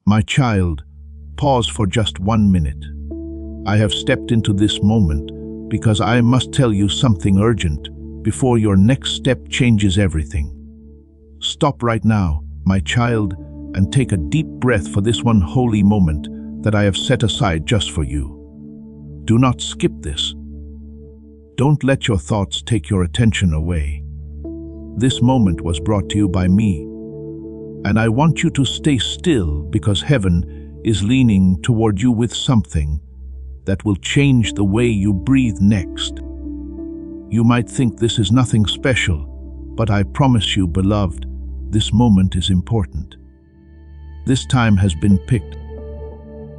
My child, pause for just 1 minute. I have stepped into this moment because I must tell you something urgent before your next step changes everything. Stop right now, my child, and take a deep breath for this one holy moment that I have set aside just for you. Do not skip this. Don't let your thoughts take your attention away. This moment was brought to you by me, and I want you to stay still because heaven is leaning toward you with something that will change the way you breathe next. You might think this is nothing special, but I promise you, beloved, this moment is important. This time has been picked.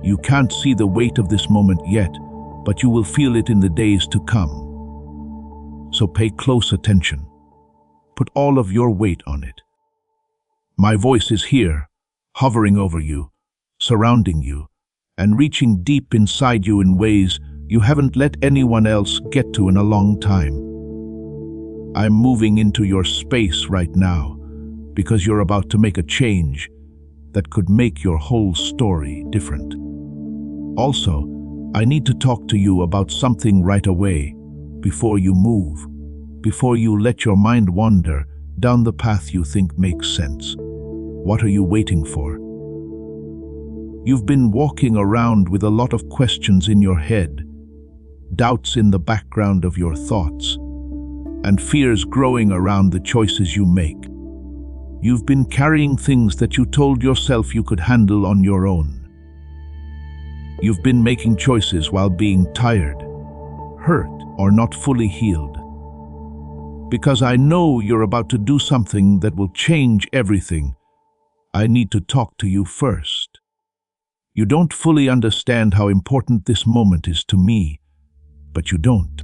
You can't see the weight of this moment yet, but you will feel it in the days to come. So pay close attention. Put all of your weight on it. My voice is here, hovering over you, surrounding you, and reaching deep inside you in ways you haven't let anyone else get to in a long time. I'm moving into your space right now because you're about to make a change that could make your whole story different. Also, I need to talk to you about something right away, before you move, before you let your mind wander down the path you think makes sense. What are you waiting for? You've been walking around with a lot of questions in your head, doubts in the background of your thoughts, and fears growing around the choices you make. You've been carrying things that you told yourself you could handle on your own. You've been making choices while being tired, hurt, or not fully healed. Because I know you're about to do something that will change everything, I need to talk to you first. You don't fully understand how important this moment is to me, but you don't.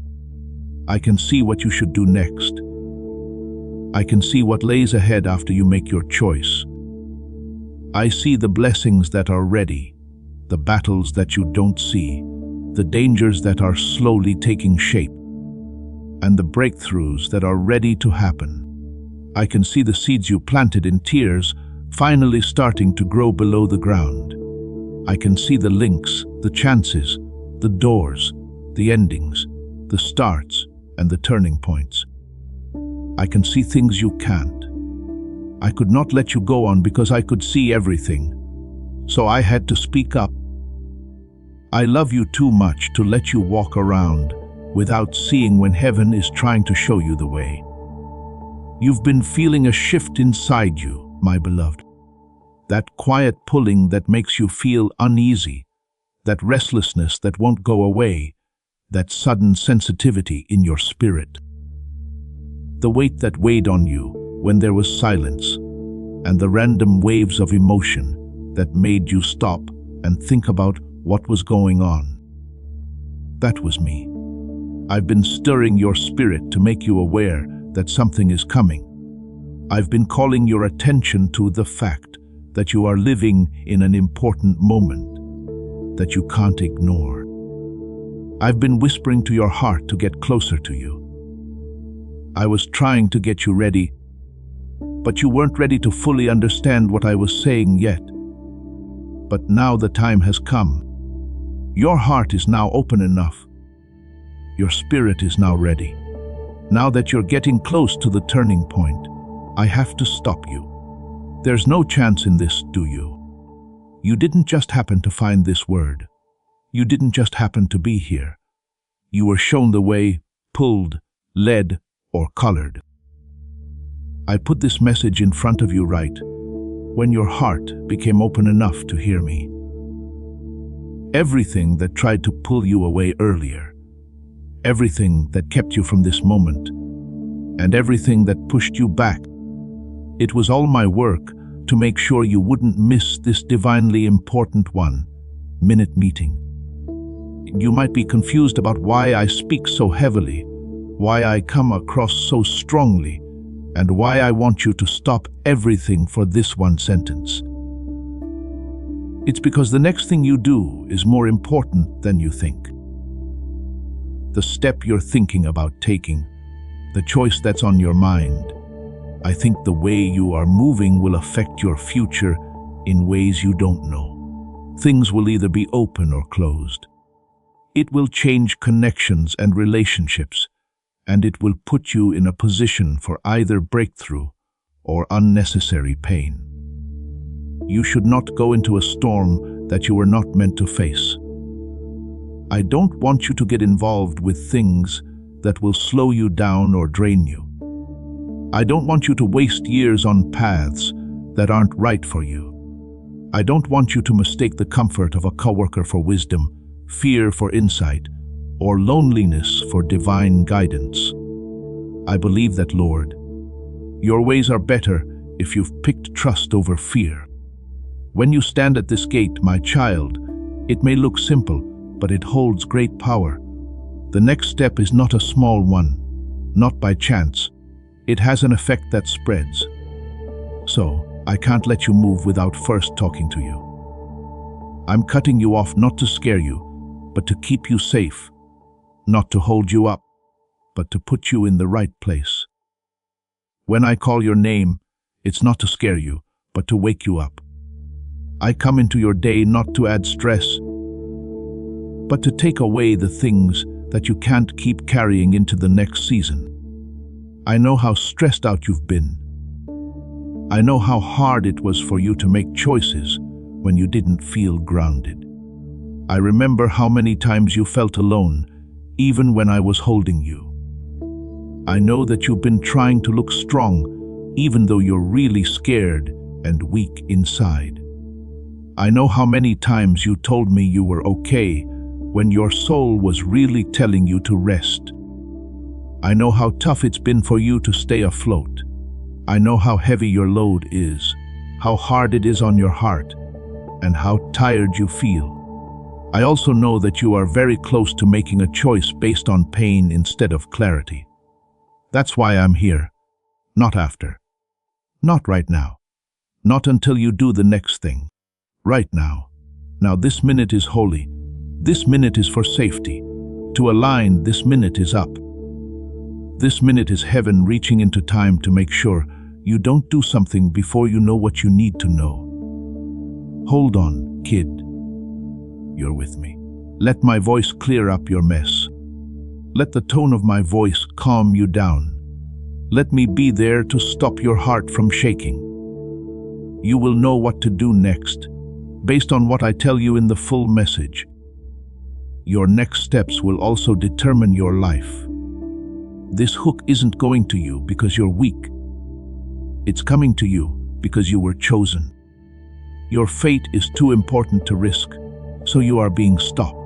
I can see what you should do next. I can see what lays ahead after you make your choice. I see the blessings that are ready, the battles that you don't see, the dangers that are slowly taking shape, and the breakthroughs that are ready to happen. I can see the seeds you planted in tears finally starting to grow below the ground. I can see the links, the chances, the doors, the endings, the starts, and the turning points. I can see things you can't. I could not let you go on because I could see everything, so I had to speak up. I love you too much to let you walk around without seeing when heaven is trying to show you the way. You've been feeling a shift inside you, my beloved. That quiet pulling that makes you feel uneasy, that restlessness that won't go away, that sudden sensitivity in your spirit. The weight that weighed on you when there was silence, and the random waves of emotion that made you stop and think about what was going on. That was me. I've been stirring your spirit to make you aware that something is coming. I've been calling your attention to the fact that you are living in an important moment that you can't ignore. I've been whispering to your heart to get closer to you. I was trying to get you ready, but you weren't ready to fully understand what I was saying yet. But now the time has come. Your heart is now open enough. Your spirit is now ready. Now that you're getting close to the turning point, I have to stop you. There's no chance in this, do you? You didn't just happen to find this word. You didn't just happen to be here. You were shown the way, pulled, led, or colored. I put this message in front of you right when your heart became open enough to hear me. Everything that tried to pull you away earlier, everything that kept you from this moment, and everything that pushed you back, it was all my work to make sure you wouldn't miss this divinely important 1-minute meeting. You might be confused about why I speak so heavily, why I come across so strongly, and why I want you to stop everything for this one sentence. It's because the next thing you do is more important than you think. The step you're thinking about taking, the choice that's on your mind, I think the way you are moving will affect your future in ways you don't know. Things will either be open or closed. It will change connections and relationships, and it will put you in a position for either breakthrough or unnecessary pain. You should not go into a storm that you were not meant to face. I don't want you to get involved with things that will slow you down or drain you. I don't want you to waste years on paths that aren't right for you. I don't want you to mistake the comfort of a coworker for wisdom, fear for insight, or loneliness for divine guidance. I believe that, Lord, your ways are better if you've picked trust over fear. When you stand at this gate, my child, it may look simple, but it holds great power. The next step is not a small one, not by chance. It has an effect that spreads. So, I can't let you move without first talking to you. I'm cutting you off not to scare you, but to keep you safe, not to hold you up, but to put you in the right place. When I call your name, it's not to scare you, but to wake you up. I come into your day not to add stress, but to take away the things that you can't keep carrying into the next season. I know how stressed out you've been. I know how hard it was for you to make choices when you didn't feel grounded. I remember how many times you felt alone, even when I was holding you. I know that you've been trying to look strong, even though you're really scared and weak inside. I know how many times you told me you were okay when your soul was really telling you to rest. I know how tough it's been for you to stay afloat. I know how heavy your load is, how hard it is on your heart, and how tired you feel. I also know that you are very close to making a choice based on pain instead of clarity. That's why I'm here. Not after. Not right now. Not until you do the next thing. Right now. Now this minute is holy. This minute is for safety. To align, this minute is up. This minute is heaven reaching into time to make sure you don't do something before you know what you need to know. Hold on, kid. You're with me. Let my voice clear up your mess. Let the tone of my voice calm you down. Let me be there to stop your heart from shaking. You will know what to do next, based on what I tell you in the full message. Your next steps will also determine your life. This hook isn't going to you because you're weak. It's coming to you because you were chosen. Your fate is too important to risk, so you are being stopped.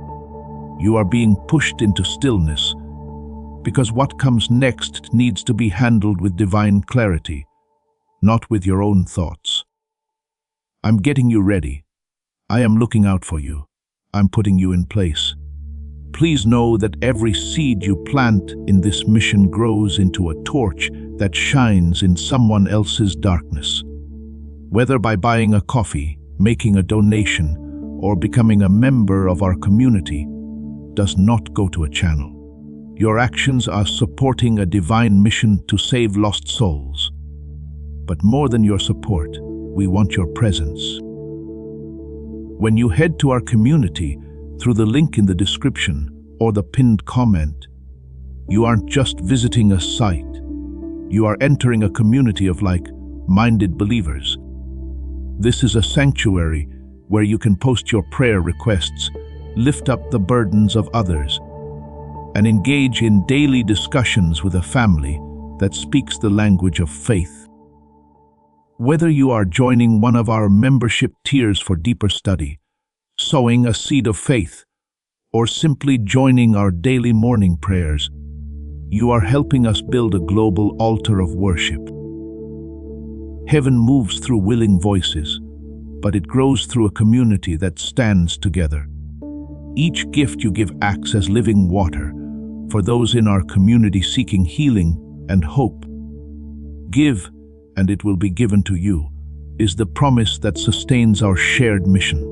You are being pushed into stillness, because what comes next needs to be handled with divine clarity, not with your own thoughts. I'm getting you ready. I am looking out for you. I'm putting you in place. Please know that every seed you plant in this mission grows into a torch that shines in someone else's darkness. Whether by buying a coffee, making a donation, or becoming a member of our community, does not go to a channel. Your actions are supporting a divine mission to save lost souls. But more than your support, we want your presence. When you head to our community through the link in the description or the pinned comment, you aren't just visiting a site. You are entering a community of like-minded believers. This is a sanctuary where you can post your prayer requests, lift up the burdens of others, and engage in daily discussions with a family that speaks the language of faith. Whether you are joining one of our membership tiers for deeper study, sowing a seed of faith, or simply joining our daily morning prayers, you are helping us build a global altar of worship. Heaven moves through willing voices, but it grows through a community that stands together. Each gift you give acts as living water for those in our community seeking healing and hope. Give, and it will be given to you, is the promise that sustains our shared mission.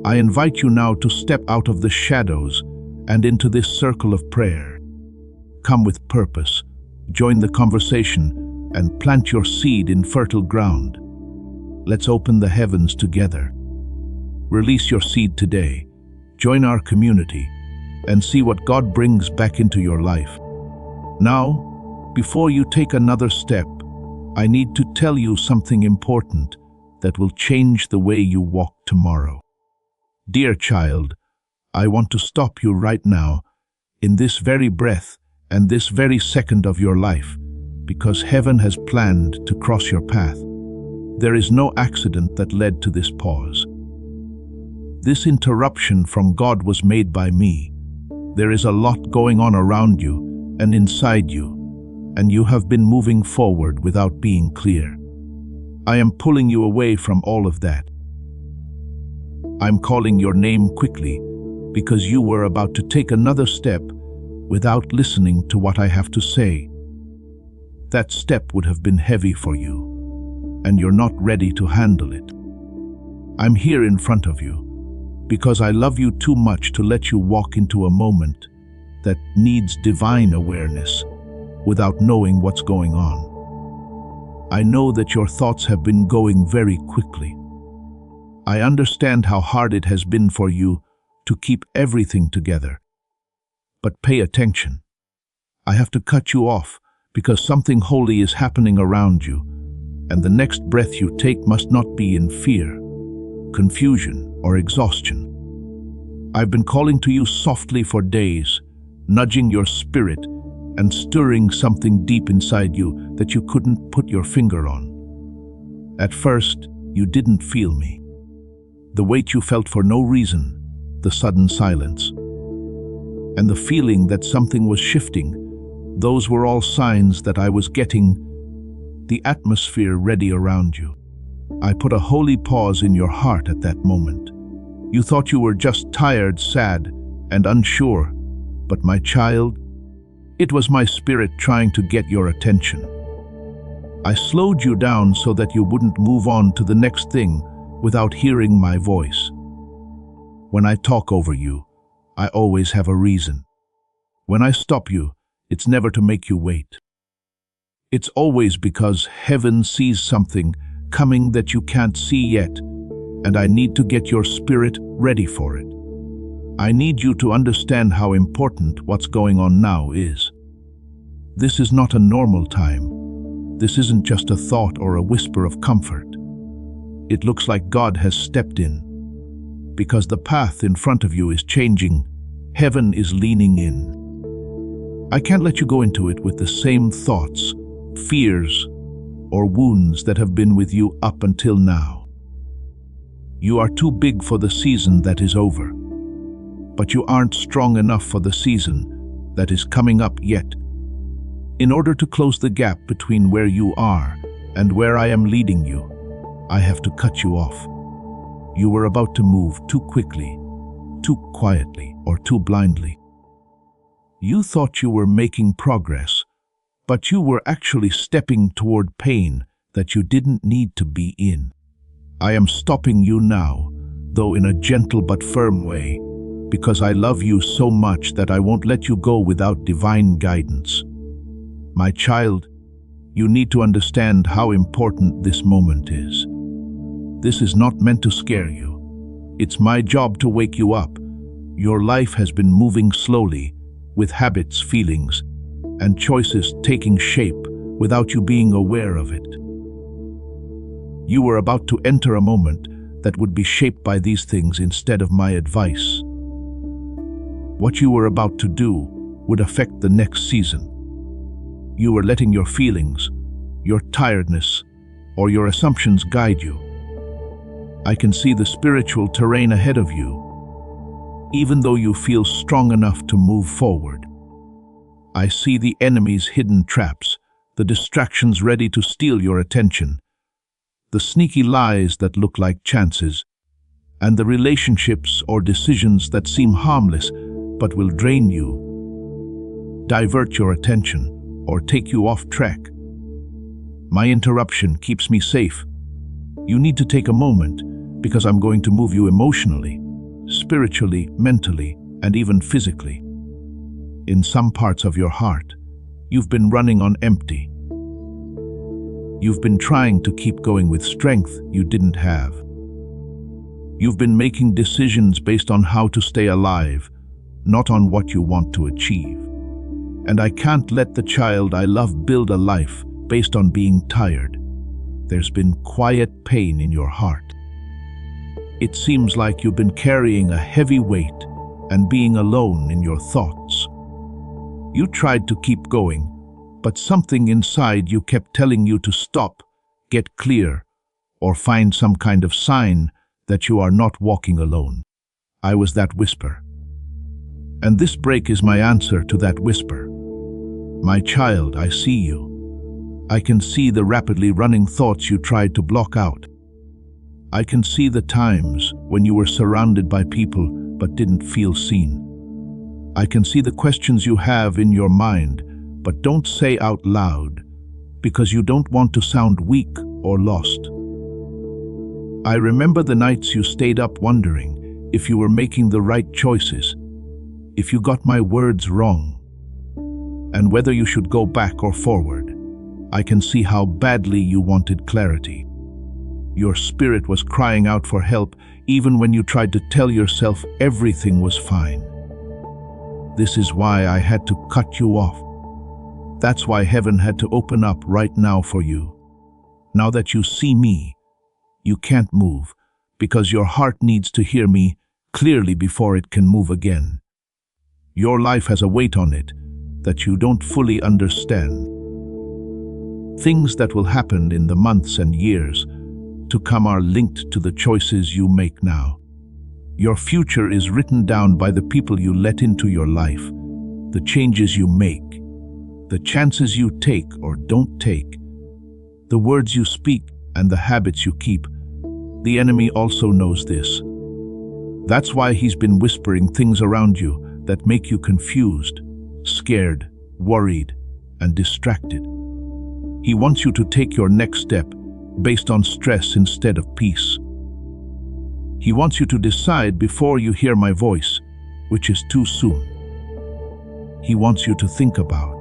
I invite you now to step out of the shadows and into this circle of prayer. Come with purpose, join the conversation, and plant your seed in fertile ground. Let's open the heavens together. Release your seed today. Join our community and see what God brings back into your life. Now, before you take another step, I need to tell you something important that will change the way you walk tomorrow. Dear child, I want to stop you right now, in this very breath and this very second of your life, because heaven has planned to cross your path. There is no accident that led to this pause. This interruption from God was made by me. There is a lot going on around you and inside you, and you have been moving forward without being clear. I am pulling you away from all of that. I'm calling your name quickly because you were about to take another step without listening to what I have to say. That step would have been heavy for you, and you're not ready to handle it. I'm here in front of you because I love you too much to let you walk into a moment that needs divine awareness without knowing what's going on. I know that your thoughts have been going very quickly. I understand how hard it has been for you to keep everything together. But pay attention. I have to cut you off because something holy is happening around you, and the next breath you take must not be in fear, confusion, or exhaustion. I've been calling to you softly for days, nudging your spirit and stirring something deep inside you that you couldn't put your finger on. At first, you didn't feel me. The weight you felt for no reason, the sudden silence, and the feeling that something was shifting, those were all signs that I was getting the atmosphere ready around you. I put a holy pause in your heart at that moment. You thought you were just tired, sad, and unsure, but my child, it was my spirit trying to get your attention. I slowed you down so that you wouldn't move on to the next thing without hearing my voice. When I talk over you, I always have a reason. When I stop you, it's never to make you wait. It's always because heaven sees something coming that you can't see yet, and I need to get your spirit ready for it. I need you to understand how important what's going on now is. This is not a normal time. This isn't just a thought or a whisper of comfort. It looks like God has stepped in. Because the path in front of you is changing, heaven is leaning in. I can't let you go into it with the same thoughts, fears, or wounds that have been with you up until now. You are too big for the season that is over, but you aren't strong enough for the season that is coming up yet. In order to close the gap between where you are and where I am leading you, I have to cut you off. You were about to move too quickly, too quietly, or too blindly. You thought you were making progress, but you were actually stepping toward pain that you didn't need to be in. I am stopping you now, though in a gentle but firm way, because I love you so much that I won't let you go without divine guidance. My child, you need to understand how important this moment is. This is not meant to scare you. It's my job to wake you up. Your life has been moving slowly, with habits, feelings, and choices taking shape without you being aware of it. You were about to enter a moment that would be shaped by these things instead of my advice. What you were about to do would affect the next season. You were letting your feelings, your tiredness, or your assumptions guide you. I can see the spiritual terrain ahead of you, even though you feel strong enough to move forward. I see the enemy's hidden traps, the distractions ready to steal your attention, the sneaky lies that look like chances, and the relationships or decisions that seem harmless but will drain you, divert your attention, or take you off track. My interruption keeps me safe. You need to take a moment because I'm going to move you emotionally, spiritually, mentally, and even physically. In some parts of your heart, you've been running on empty. You've been trying to keep going with strength you didn't have. You've been making decisions based on how to stay alive, not on what you want to achieve. And I can't let the child I love build a life based on being tired. There's been quiet pain in your heart. It seems like you've been carrying a heavy weight and being alone in your thoughts. You tried to keep going, but something inside you kept telling you to stop, get clear, or find some kind of sign that you are not walking alone. I was that whisper. And this break is my answer to that whisper. My child, I see you. I can see the rapidly running thoughts you tried to block out. I can see the times when you were surrounded by people but didn't feel seen. I can see the questions you have in your mind but don't say out loud because you don't want to sound weak or lost. I remember the nights you stayed up wondering if you were making the right choices, if you got my words wrong, and whether you should go back or forward. I can see how badly you wanted clarity. Your spirit was crying out for help even when you tried to tell yourself everything was fine. This is why I had to cut you off. That's why heaven had to open up right now for you. Now that you see me, you can't move because your heart needs to hear me clearly before it can move again. Your life has a weight on it that you don't fully understand. Things that will happen in the months and years to come are linked to the choices you make now. Your future is written down by the people you let into your life, the changes you make, the chances you take or don't take, the words you speak and the habits you keep. The enemy also knows this. That's why he's been whispering things around you that make you confused, scared, worried, and distracted. He wants you to take your next step based on stress instead of peace. He wants you to decide before you hear my voice, which is too soon. He wants you to think about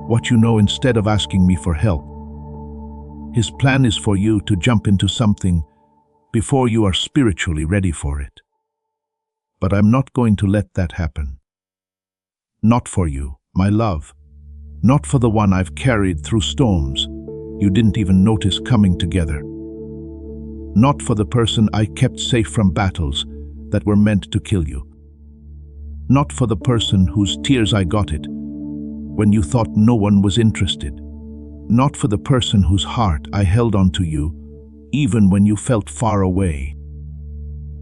what you know instead of asking me for help. His plan is for you to jump into something before you are spiritually ready for it. But I'm not going to let that happen. Not for you, my love. Not for the one I've carried through storms you didn't even notice coming together. Not for the person I kept safe from battles that were meant to kill you. Not for the person whose tears I got it when you thought no one was interested. Not for the person whose heart I held onto you even when you felt far away.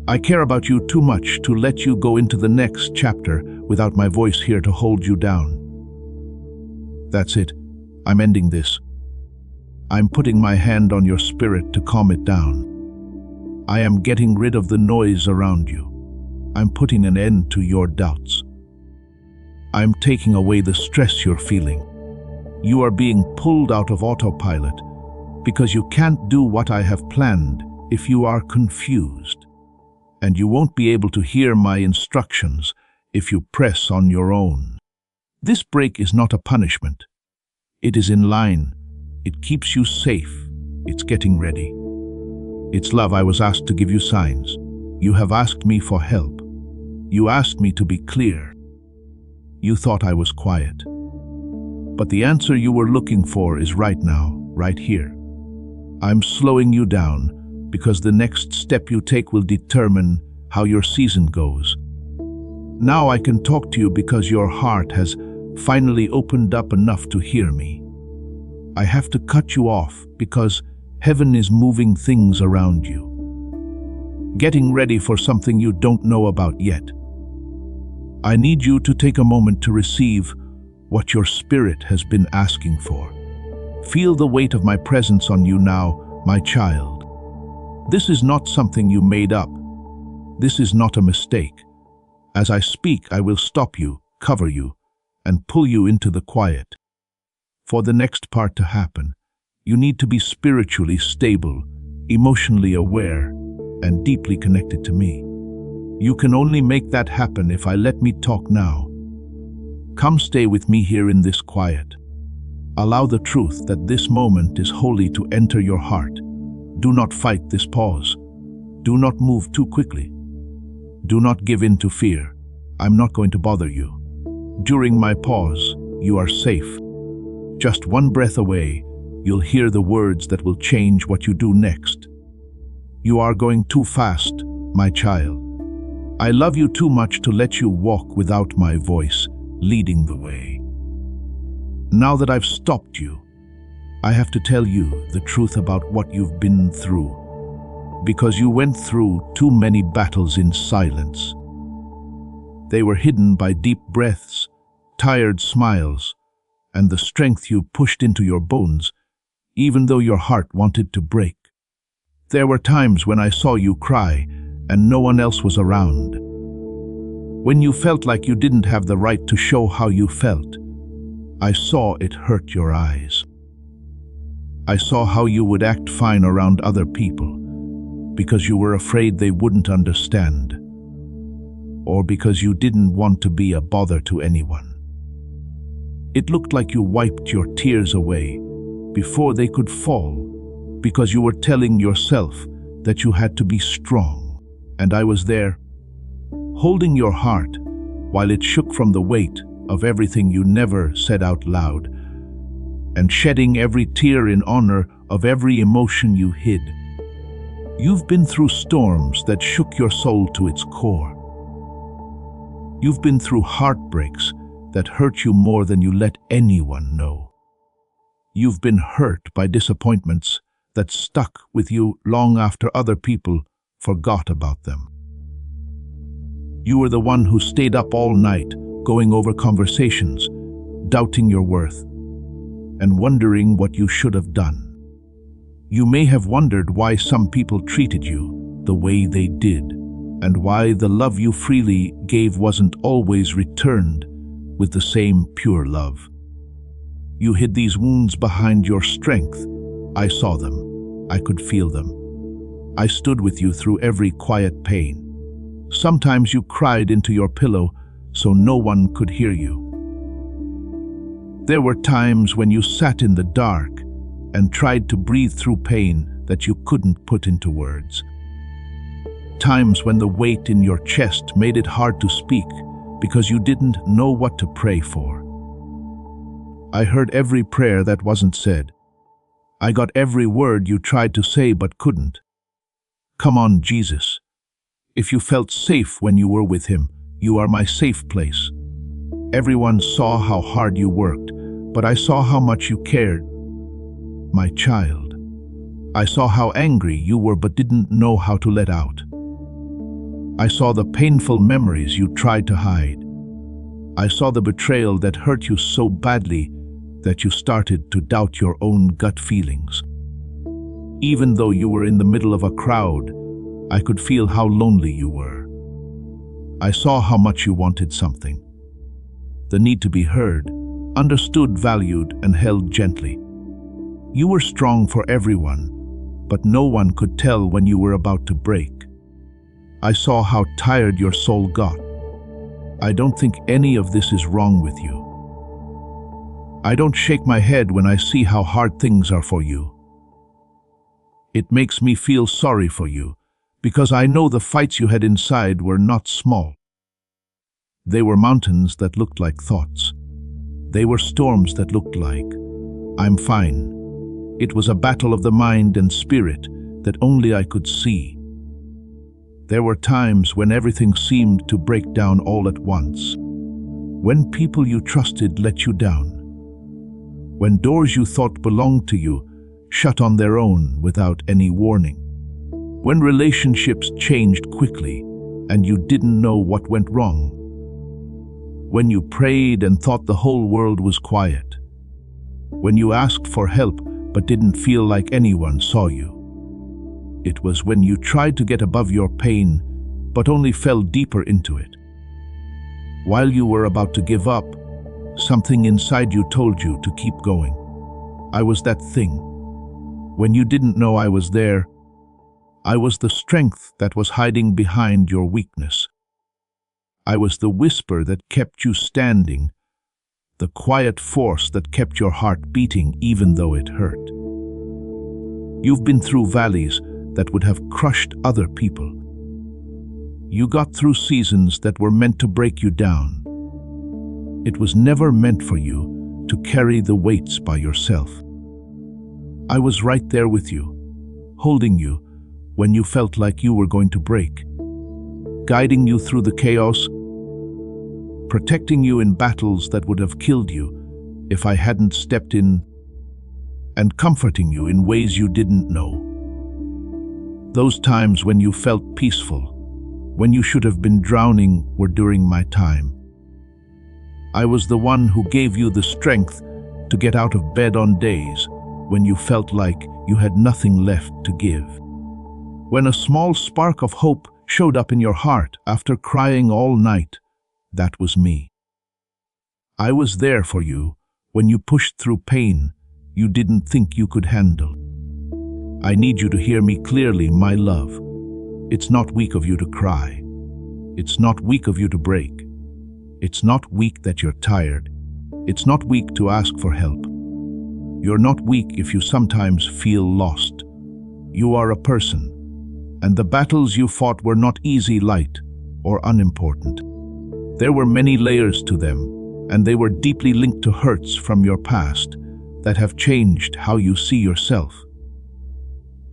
I care about you too much to let you go into the next chapter without my voice here to hold you down. That's it. I'm ending this. I'm putting my hand on your spirit to calm it down. I am getting rid of the noise around you. I'm putting an end to your doubts. I'm taking away the stress you're feeling. You are being pulled out of autopilot because you can't do what I have planned if you are confused. And you won't be able to hear my instructions if you press on your own. This break is not a punishment. It is in line. It keeps you safe. It's getting ready. It's love. I was asked to give you signs. You have asked me for help. You asked me to be clear. You thought I was quiet. But the answer you were looking for is right now, right here. I'm slowing you down because the next step you take will determine how your season goes. Now I can talk to you because your heart has finally opened up enough to hear me. I have to cut you off because heaven is moving things around you, getting ready for something you don't know about yet. I need you to take a moment to receive what your spirit has been asking for. Feel the weight of my presence on you now, my child. This is not something you made up. This is not a mistake. As I speak, I will stop you, cover you, and pull you into the quiet. For the next part to happen, you need to be spiritually stable, emotionally aware, and deeply connected to me. You can only make that happen if I let me talk now. Come stay with me here in this quiet. Allow the truth that this moment is holy to enter your heart. Do not fight this pause. Do not move too quickly. Do not give in to fear. I'm not going to bother you. During my pause, you are safe. Just one breath away, you'll hear the words that will change what you do next. You are going too fast, my child. I love you too much to let you walk without my voice leading the way. Now that I've stopped you, I have to tell you the truth about what you've been through, because you went through too many battles in silence. They were hidden by deep breaths, tired smiles, and the strength you pushed into your bones, even though your heart wanted to break. There were times when I saw you cry and no one else was around. When you felt like you didn't have the right to show how you felt, I saw it hurt your eyes. I saw how you would act fine around other people because you were afraid they wouldn't understand, or because you didn't want to be a bother to anyone. It looked like you wiped your tears away before they could fall, because you were telling yourself that you had to be strong. And I was there, holding your heart while it shook from the weight of everything you never said out loud, and shedding every tear in honor of every emotion you hid. You've been through storms that shook your soul to its core. You've been through heartbreaks that hurt you more than you let anyone know. You've been hurt by disappointments that stuck with you long after other people forgot about them. You were the one who stayed up all night, going over conversations, doubting your worth, and wondering what you should have done. You may have wondered why some people treated you the way they did, and why the love you freely gave wasn't always returned with the same pure love. You hid these wounds behind your strength. I saw them. I could feel them. I stood with you through every quiet pain. Sometimes you cried into your pillow so no one could hear you. There were times when you sat in the dark and tried to breathe through pain that you couldn't put into words. Times when the weight in your chest made it hard to speak because you didn't know what to pray for. I heard every prayer that wasn't said. I got every word you tried to say but couldn't. Come on, Jesus. If you felt safe when you were with him, you are my safe place. Everyone saw how hard you worked, but I saw how much you cared. My child, I saw how angry you were but didn't know how to let out. I saw the painful memories you tried to hide. I saw the betrayal that hurt you so badly that you started to doubt your own gut feelings. Even though you were in the middle of a crowd, I could feel how lonely you were. I saw how much you wanted something. The need to be heard, understood, valued, and held gently. You were strong for everyone, but no one could tell when you were about to break. I saw how tired your soul got. I don't think any of this is wrong with you. I don't shake my head when I see how hard things are for you. It makes me feel sorry for you, because I know the fights you had inside were not small. They were mountains that looked like thoughts. They were storms that looked like, I'm fine. It was a battle of the mind and spirit that only I could see. There were times when everything seemed to break down all at once. When people you trusted let you down. When doors you thought belonged to you shut on their own without any warning. When relationships changed quickly and you didn't know what went wrong. When you prayed and thought the whole world was quiet. When you asked for help but didn't feel like anyone saw you. It was when you tried to get above your pain but only fell deeper into it. While you were about to give up, something inside you told you to keep going. I was that thing. When you didn't know I was there, I was the strength that was hiding behind your weakness. I was the whisper that kept you standing, the quiet force that kept your heart beating even though it hurt. You've been through valleys that would have crushed other people. You got through seasons that were meant to break you down. It was never meant for you to carry the weights by yourself. I was right there with you, holding you when you felt like you were going to break, guiding you through the chaos, protecting you in battles that would have killed you if I hadn't stepped in, and comforting you in ways you didn't know. Those times when you felt peaceful, when you should have been drowning, were during my time. I was the one who gave you the strength to get out of bed on days when you felt like you had nothing left to give. When a small spark of hope showed up in your heart after crying all night, that was me. I was there for you when you pushed through pain you didn't think you could handle. I need you to hear me clearly, my love. It's not weak of you to cry. It's not weak of you to break. It's not weak that you're tired. It's not weak to ask for help. You're not weak if you sometimes feel lost. You are a person, and the battles you fought were not easy, light, or unimportant. There were many layers to them, and they were deeply linked to hurts from your past that have changed how you see yourself,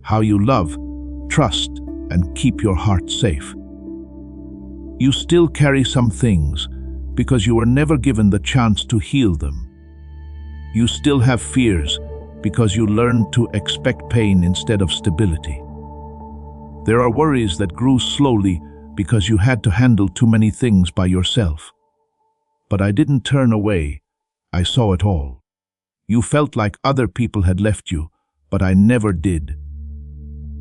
how you love, trust, and keep your heart safe. You still carry some things because you were never given the chance to heal them. You still have fears because you learned to expect pain instead of stability. There are worries that grew slowly because you had to handle too many things by yourself. But I didn't turn away. I saw it all. You felt like other people had left you, but I never did.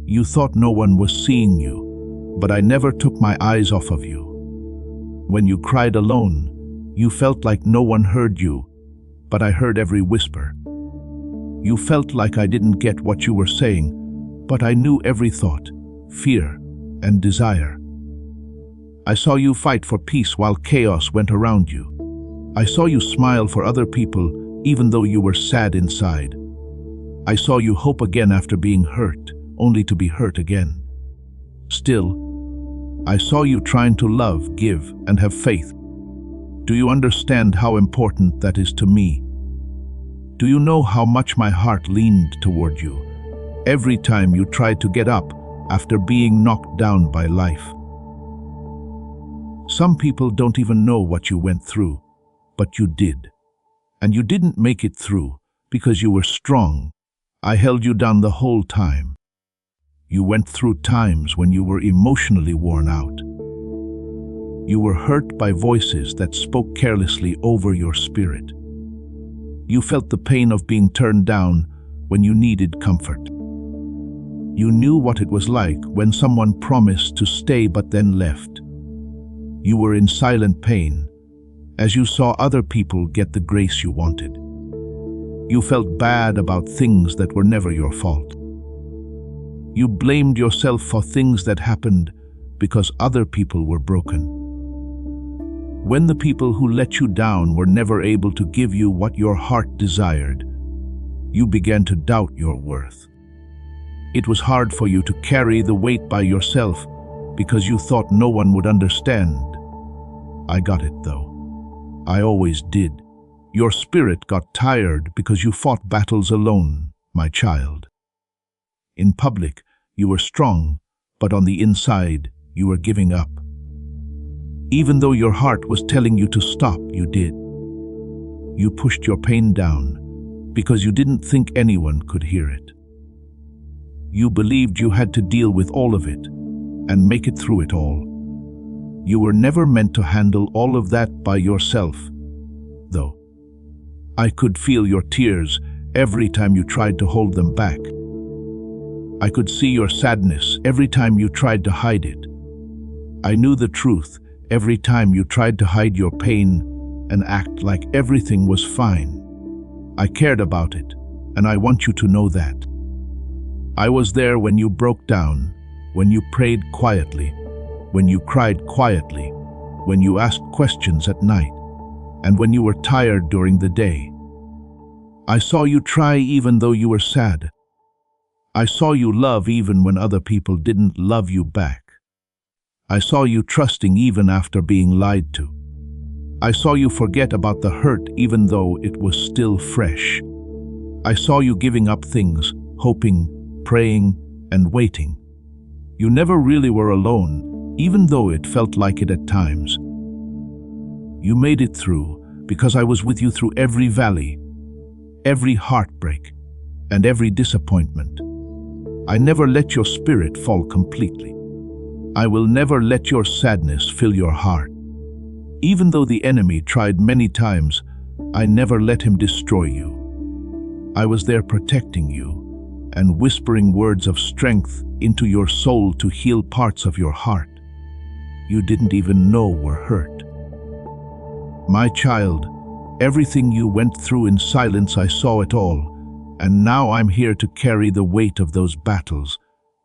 You thought no one was seeing you, but I never took my eyes off of you. When you cried alone, you felt like no one heard you, but I heard every whisper. You felt like I didn't get what you were saying, but I knew every thought, fear, and desire. I saw you fight for peace while chaos went around you. I saw you smile for other people even though you were sad inside. I saw you hope again after being hurt, only to be hurt again. Still, I saw you trying to love, give, and have faith. Do you understand how important that is to me? Do you know how much my heart leaned toward you every time you tried to get up after being knocked down by life? Some people don't even know what you went through, but you did. And you didn't make it through because you were strong. I held you down the whole time. You went through times when you were emotionally worn out. You were hurt by voices that spoke carelessly over your spirit. You felt the pain of being turned down when you needed comfort. You knew what it was like when someone promised to stay but then left. You were in silent pain as you saw other people get the grace you wanted. You felt bad about things that were never your fault. You blamed yourself for things that happened because other people were broken. When the people who let you down were never able to give you what your heart desired, you began to doubt your worth. It was hard for you to carry the weight by yourself because you thought no one would understand. I got it though. I always did. Your spirit got tired because you fought battles alone, my child. In public, you were strong, but on the inside, you were giving up. Even though your heart was telling you to stop, you did. You pushed your pain down because you didn't think anyone could hear it. You believed you had to deal with all of it and make it through it all. You were never meant to handle all of that by yourself, though. I could feel your tears every time you tried to hold them back. I could see your sadness every time you tried to hide it. I knew the truth every time you tried to hide your pain and act like everything was fine. I cared about it, and I want you to know that. I was there when you broke down, when you prayed quietly, when you cried quietly, when you asked questions at night, and when you were tired during the day. I saw you try even though you were sad. I saw you love even when other people didn't love you back. I saw you trusting even after being lied to. I saw you forget about the hurt even though it was still fresh. I saw you giving up things, hoping, praying, and waiting. You never really were alone, even though it felt like it at times. You made it through because I was with you through every valley, every heartbreak, and every disappointment. I never let your spirit fall completely. I will never let your sadness fill your heart. Even though the enemy tried many times, I never let him destroy you. I was there protecting you and whispering words of strength into your soul to heal parts of your heart you didn't even know were hurt. My child, everything you went through in silence, I saw it all, and now I'm here to carry the weight of those battles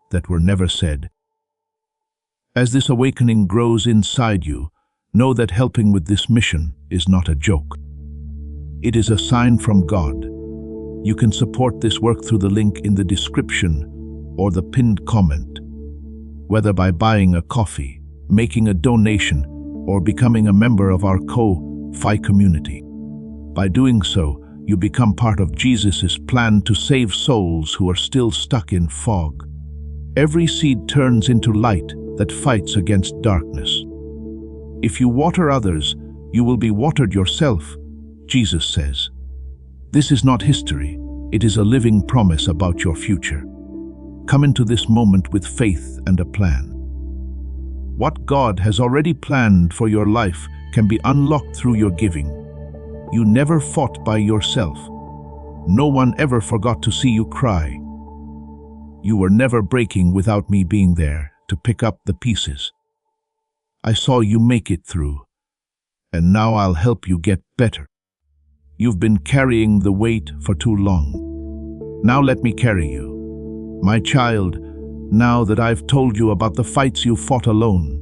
that were never said. As this awakening grows inside you, know that helping with this mission is not a joke. It is a sign from God. You can support this work through the link in the description or the pinned comment, whether by buying a coffee, making a donation, or becoming a member of our Ko-Fi community. By doing so, you become part of Jesus' plan to save souls who are still stuck in fog. Every seed turns into light that fights against darkness. If you water others, you will be watered yourself, Jesus says. This is not history, it is a living promise about your future. Come into this moment with faith and a plan. What God has already planned for your life can be unlocked through your giving. You never fought by yourself. No one ever forgot to see you cry. You were never breaking without me being there to pick up the pieces. I saw you make it through, and now I'll help you get better. You've been carrying the weight for too long. Now let me carry you. My child, now that I've told you about the fights you fought alone,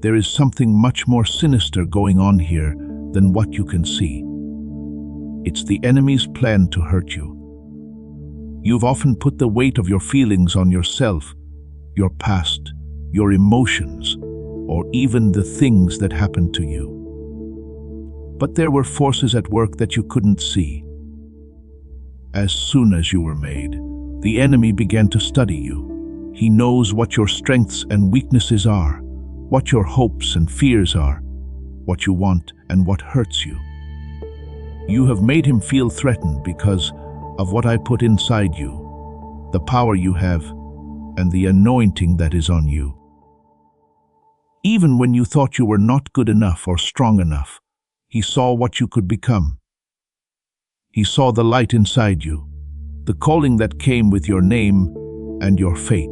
there is something much more sinister going on here than what you can see. It's the enemy's plan to hurt you. You've often put the weight of your feelings on yourself, your past, your emotions, or even the things that happened to you. But there were forces at work that you couldn't see. As soon as you were made, the enemy began to study you. He knows what your strengths and weaknesses are, what your hopes and fears are, what you want and what hurts you. You have made him feel threatened because of what I put inside you, the power you have, and the anointing that is on you. Even when you thought you were not good enough or strong enough, he saw what you could become. He saw the light inside you, the calling that came with your name and your fate.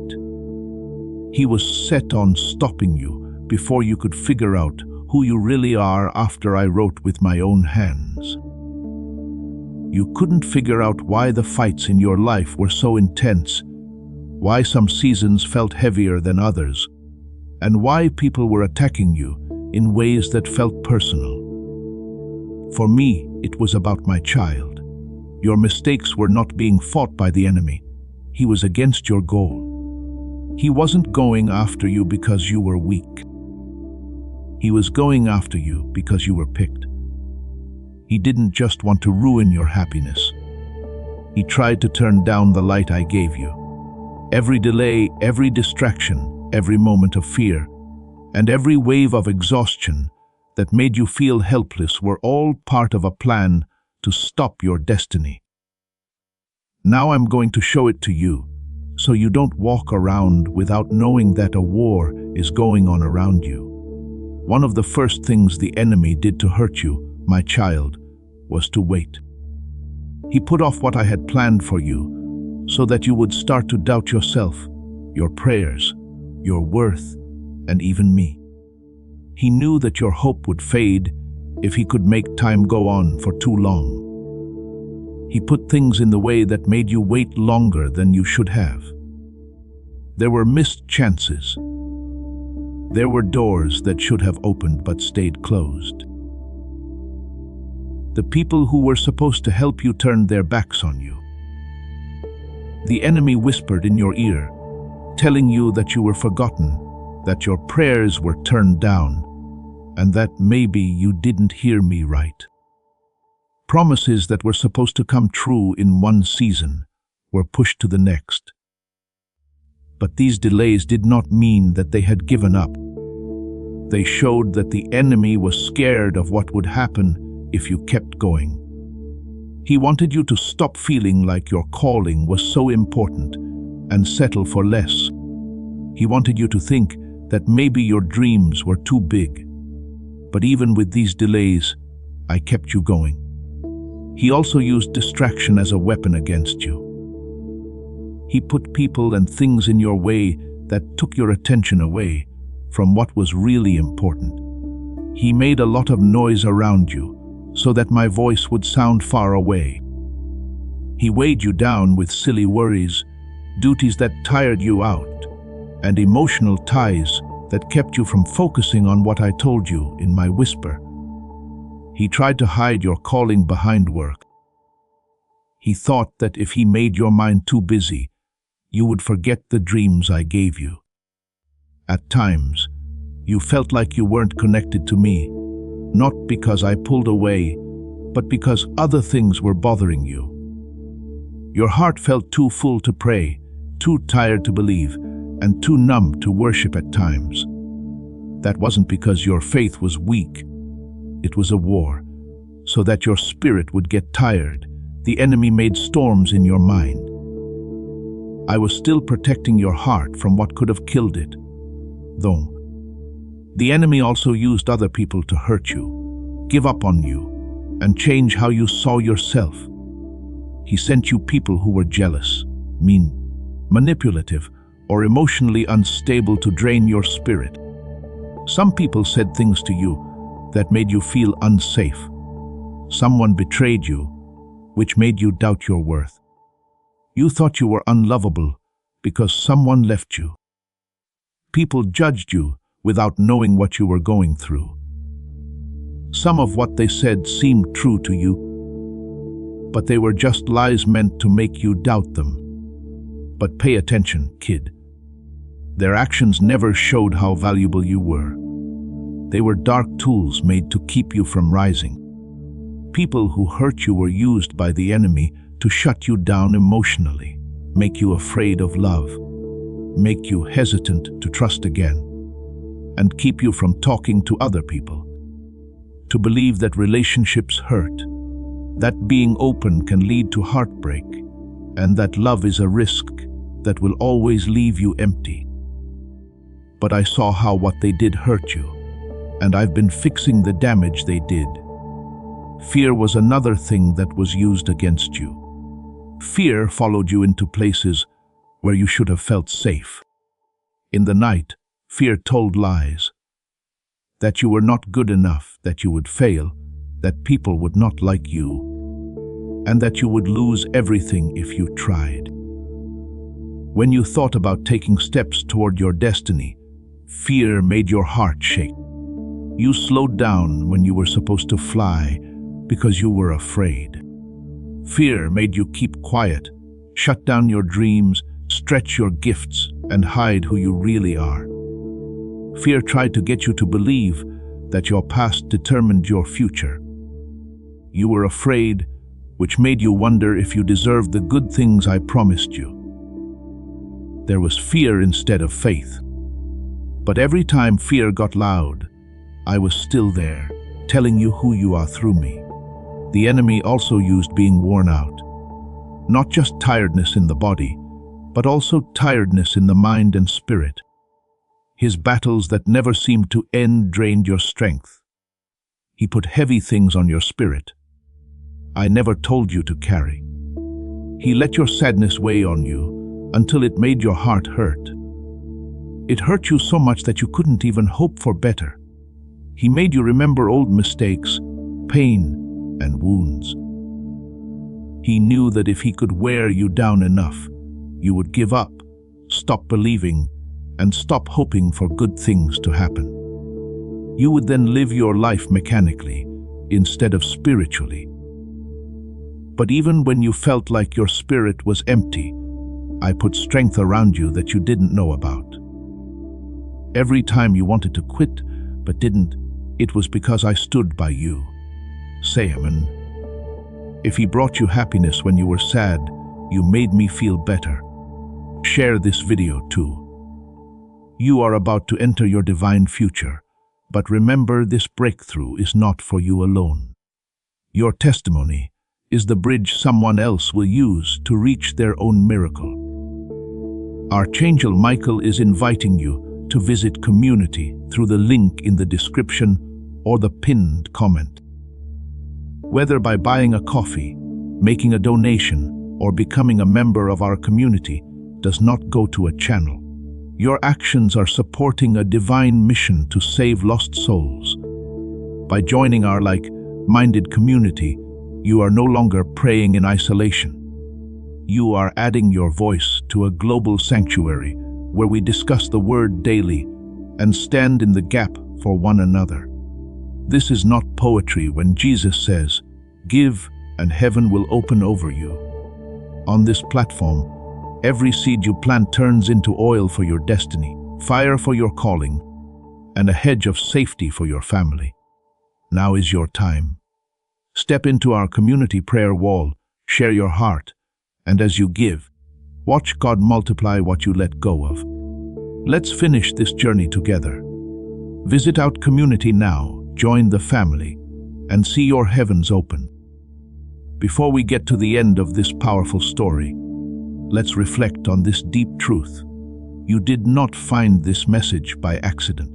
He was set on stopping you before you could figure out who you really are after I wrote with my own hands. You couldn't figure out why the fights in your life were so intense, why some seasons felt heavier than others, and why people were attacking you in ways that felt personal. For me, it was about my child. Your mistakes were not being fought by the enemy. He was against your goal. He wasn't going after you because you were weak. He was going after you because you were picked. He didn't just want to ruin your happiness. He tried to turn down the light I gave you. Every delay, every distraction, every moment of fear, and every wave of exhaustion that made you feel helpless were all part of a plan to stop your destiny. Now I'm going to show it to you, so you don't walk around without knowing that a war is going on around you. One of the first things the enemy did to hurt you, my child, was to wait. He put off what I had planned for you, so that you would start to doubt yourself, your prayers, your worth, and even me. He knew that your hope would fade if he could make time go on for too long. He put things in the way that made you wait longer than you should have. There were missed chances. There were doors that should have opened but stayed closed. The people who were supposed to help you turned their backs on you. The enemy whispered in your ear, telling you that you were forgotten, that your prayers were turned down, and that maybe you didn't hear me right. Promises that were supposed to come true in one season were pushed to the next. But these delays did not mean that they had given up. They showed that the enemy was scared of what would happen if you kept going. He wanted you to stop feeling like your calling was so important and settle for less. He wanted you to think that maybe your dreams were too big. But even with these delays, I kept you going. He also used distraction as a weapon against you. He put people and things in your way that took your attention away from what was really important. He made a lot of noise around you so that my voice would sound far away. He weighed you down with silly worries, duties that tired you out, and emotional ties that kept you from focusing on what I told you in my whisper. He tried to hide your calling behind work. He thought that if he made your mind too busy, you would forget the dreams I gave you. At times, you felt like you weren't connected to me, not because I pulled away, but because other things were bothering you. Your heart felt too full to pray, too tired to believe, and too numb to worship at times. That wasn't because your faith was weak. It was a war. So that your spirit would get tired, the enemy made storms in your mind. I was still protecting your heart from what could have killed it, though. The enemy also used other people to hurt you, give up on you, and change how you saw yourself. He sent you people who were jealous, mean, manipulative, or emotionally unstable to drain your spirit. Some people said things to you that made you feel unsafe. Someone betrayed you, which made you doubt your worth. You thought you were unlovable because someone left you. People judged you without knowing what you were going through. Some of what they said seemed true to you, but they were just lies meant to make you doubt them. But pay attention, kid. Their actions never showed how valuable you were. They were dark tools made to keep you from rising. People who hurt you were used by the enemy to shut you down emotionally, make you afraid of love, make you hesitant to trust again, and keep you from talking to other people. To believe that relationships hurt, that being open can lead to heartbreak, and that love is a risk that will always leave you empty. But I saw how what they did hurt you, and I've been fixing the damage they did. Fear was another thing that was used against you. Fear followed you into places where you should have felt safe. In the night, fear told lies. That you were not good enough, that you would fail, that people would not like you, and that you would lose everything if you tried. When you thought about taking steps toward your destiny, fear made your heart shake. You slowed down when you were supposed to fly because you were afraid. Fear made you keep quiet, shut down your dreams, stretch your gifts, and hide who you really are. Fear tried to get you to believe that your past determined your future. You were afraid, which made you wonder if you deserved the good things I promised you. There was fear instead of faith. But every time fear got loud, I was still there, telling you who you are through me. The enemy also used being worn out. Not just tiredness in the body, but also tiredness in the mind and spirit. His battles that never seemed to end drained your strength. He put heavy things on your spirit I never told you to carry. He let your sadness weigh on you until it made your heart hurt. It hurt you so much that you couldn't even hope for better. He made you remember old mistakes, pain, and wounds. He knew that if he could wear you down enough, you would give up, stop believing, and stop hoping for good things to happen. You would then live your life mechanically instead of spiritually. But even when you felt like your spirit was empty, I put strength around you that you didn't know about. Every time you wanted to quit but didn't, it was because I stood by you. Say amen. If he brought you happiness when you were sad, you made me feel better. Share this video too. You are about to enter your divine future, but remember, this breakthrough is not for you alone. Your testimony is the bridge someone else will use to reach their own miracle. Archangel Michael is inviting you to visit community through the link in the description or the pinned comment. Whether by buying a coffee, making a donation, or becoming a member of our community does not go to a channel. Your actions are supporting a divine mission to save lost souls. By joining our like-minded community, you are no longer praying in isolation. You are adding your voice to a global sanctuary where we discuss the Word daily and stand in the gap for one another. This is not poetry when Jesus says, "Give, and heaven will open over you." On this platform, every seed you plant turns into oil for your destiny, fire for your calling, and a hedge of safety for your family. Now is your time. Step into our community prayer wall, share your heart, and as you give, watch God multiply what you let go of. Let's finish this journey together. Visit our community now, join the family, and see your heavens open. Before we get to the end of this powerful story, let's reflect on this deep truth. You did not find this message by accident.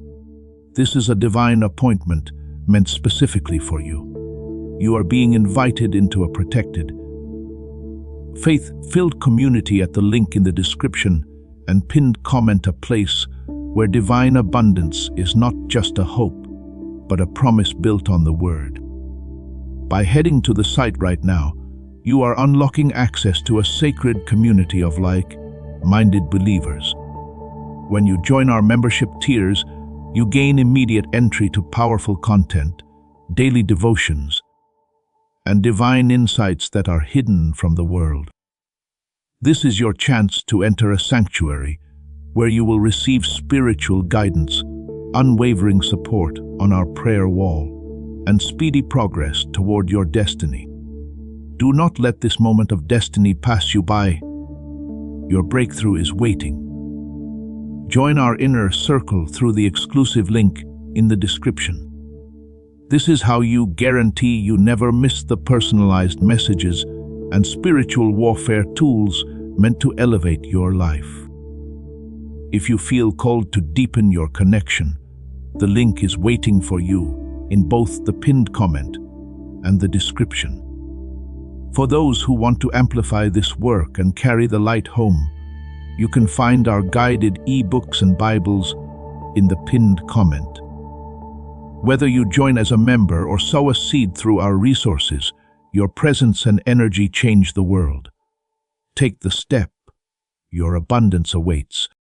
This is a divine appointment meant specifically for you. You are being invited into a protected, faith-filled community at the link in the description and pinned comment, a place where divine abundance is not just a hope, but a promise built on the Word. By heading to the site right now, you are unlocking access to a sacred community of like-minded believers. When you join our membership tiers, you gain immediate entry to powerful content, daily devotions, and divine insights that are hidden from the world. This is your chance to enter a sanctuary where you will receive spiritual guidance, unwavering support on our prayer wall, and speedy progress toward your destiny. Do not let this moment of destiny pass you by. Your breakthrough is waiting. Join our inner circle through the exclusive link in the description. This is how you guarantee you never miss the personalized messages and spiritual warfare tools meant to elevate your life. If you feel called to deepen your connection, the link is waiting for you in both the pinned comment and the description. For those who want to amplify this work and carry the light home, you can find our guided e-books and Bibles in the pinned comment. Whether you join as a member or sow a seed through our resources, your presence and energy change the world. Take the step. Your abundance awaits.